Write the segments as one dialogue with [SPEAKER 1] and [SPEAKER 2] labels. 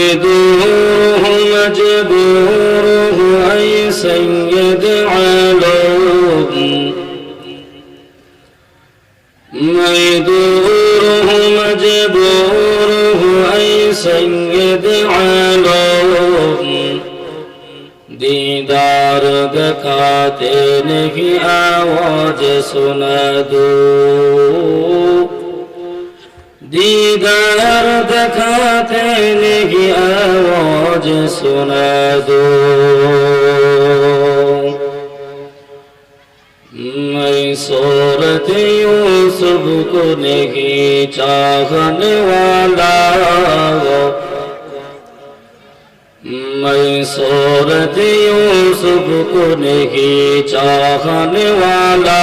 [SPEAKER 1] ميدوه مجبوره أي سيد علوم ميدوه مجبوره أي سيد علوم दीदार दिखाते नहीं आवाज सुना दो दीदार दिखाते नहीं आवाज सुना दो मैं सूरत यूसुफ को नहीं चाहने वाला मैं सूरत यूसुफ को नहीं चाहने वाला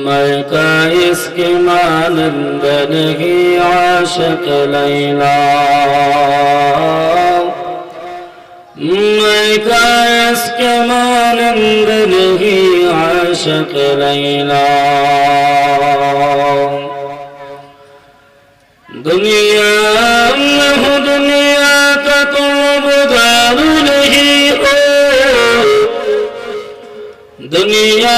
[SPEAKER 1] मैं का इसके मानंद नहीं आशिक लैला मैं का इसके मानंद नहीं आशिक लैला दुनिया दुनिया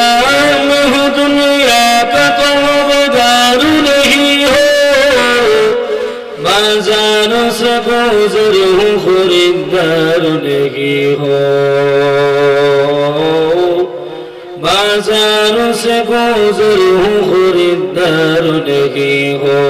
[SPEAKER 1] में हो दुनिया का तलबगार नहीं हो बाजारों से गुजर हूँ खरीदार नहीं हो बाजारों से गुजर हूँ खरीदार नहीं हो